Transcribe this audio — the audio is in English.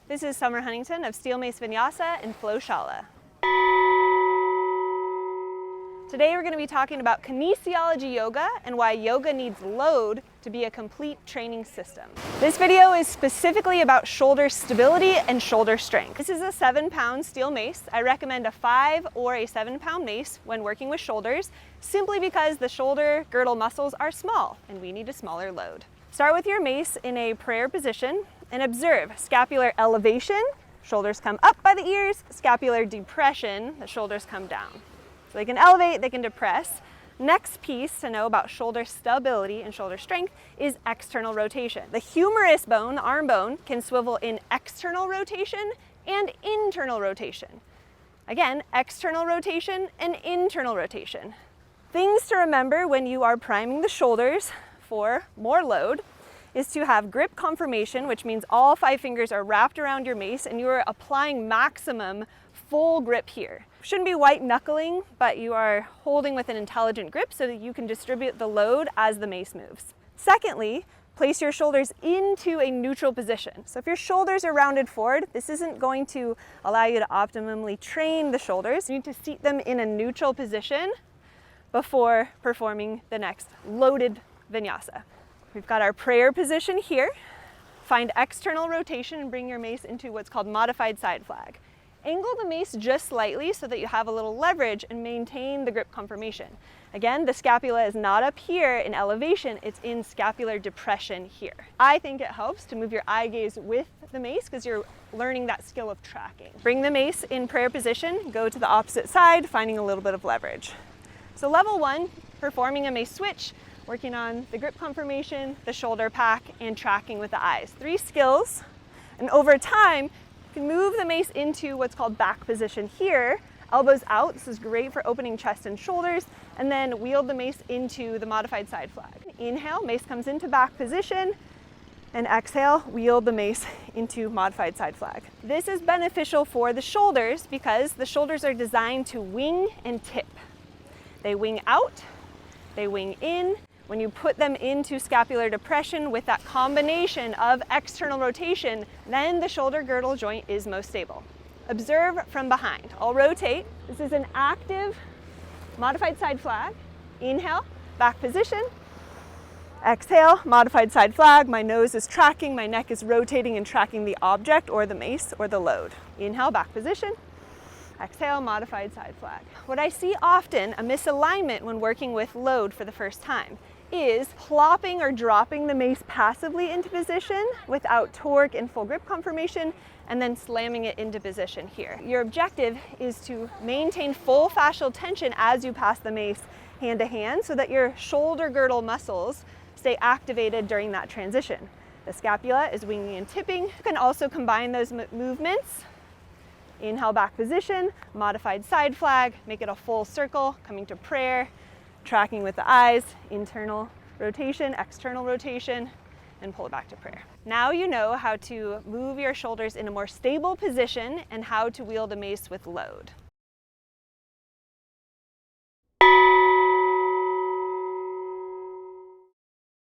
This is Summer Huntington of Steel Mace Vinyasa and FlowShala. Today we're going to be talking about Kinesiologyoga and why yoga needs load to be a complete training system. This video is specifically about shoulder stability and shoulder strength. This is a 7-pound steel mace. I recommend a 5 or a 7-pound mace when working with shoulders, simply because the shoulder girdle muscles are small and we need a smaller load. Start with your mace in a prayer position and observe scapular elevation, shoulders come up by the ears, scapular depression, the shoulders come down. So they can elevate, they can depress. Next piece to know about shoulder stability and shoulder strength is external rotation. The humerus bone, the arm bone, can swivel in external rotation and internal rotation. Again, external rotation and internal rotation. Things to remember when you are priming the shoulders for more load is to have grip conformation, which means all 5 fingers are wrapped around your mace and you are applying maximum full grip here. Shouldn't be white knuckling, but you are holding with an intelligent grip so that you can distribute the load as the mace moves. Secondly, place your shoulders into a neutral position. So if your shoulders are rounded forward, this isn't going to allow you to optimally train the shoulders. You need to seat them in a neutral position before performing the next loaded vinyasa. We've got our prayer position here. Find external rotation and bring your mace into what's called modified side flag. Angle the mace just slightly so that you have a little leverage and maintain the grip conformation. Again, the scapula is not up here in elevation, it's in scapular depression here. I think it helps to move your eye gaze with the mace because you're learning that skill of tracking. Bring the mace in prayer position, go to the opposite side, finding a little bit of leverage. So level 1, performing a mace switch, working on the grip conformation, the shoulder pack, and tracking with the eyes. 3 skills, and over time, you can move the mace into what's called back position here, elbows out. This is great for opening chest and shoulders, and then wield the mace into the modified side flag. Inhale, mace comes into back position, and exhale, wield the mace into modified side flag. This is beneficial for the shoulders because the shoulders are designed to wing and tip. They wing out, they wing in. When you put them into scapular depression with that combination of external rotation, then the shoulder girdle joint is most stable. Observe from behind. I'll rotate. This is an active modified side flag. Inhale, back position. Exhale, modified side flag. My nose is tracking, my neck is rotating and tracking the object or the mace or the load. Inhale, back position. Exhale, modified side flag. What I see often, a misalignment when working with load for the first time, is plopping or dropping the mace passively into position without torque and full grip conformation, and then slamming it into position here. Your objective is to maintain full fascial tension as you pass the mace hand to hand so that your shoulder girdle muscles stay activated during that transition. The scapula is winging and tipping. You can also combine those movements. Inhale, back position, modified side flag, make it a full circle, coming to prayer, tracking with the eyes, internal rotation, external rotation, and pull it back to prayer. Now you know how to move your shoulders in a more stable position and how to wield a mace with load.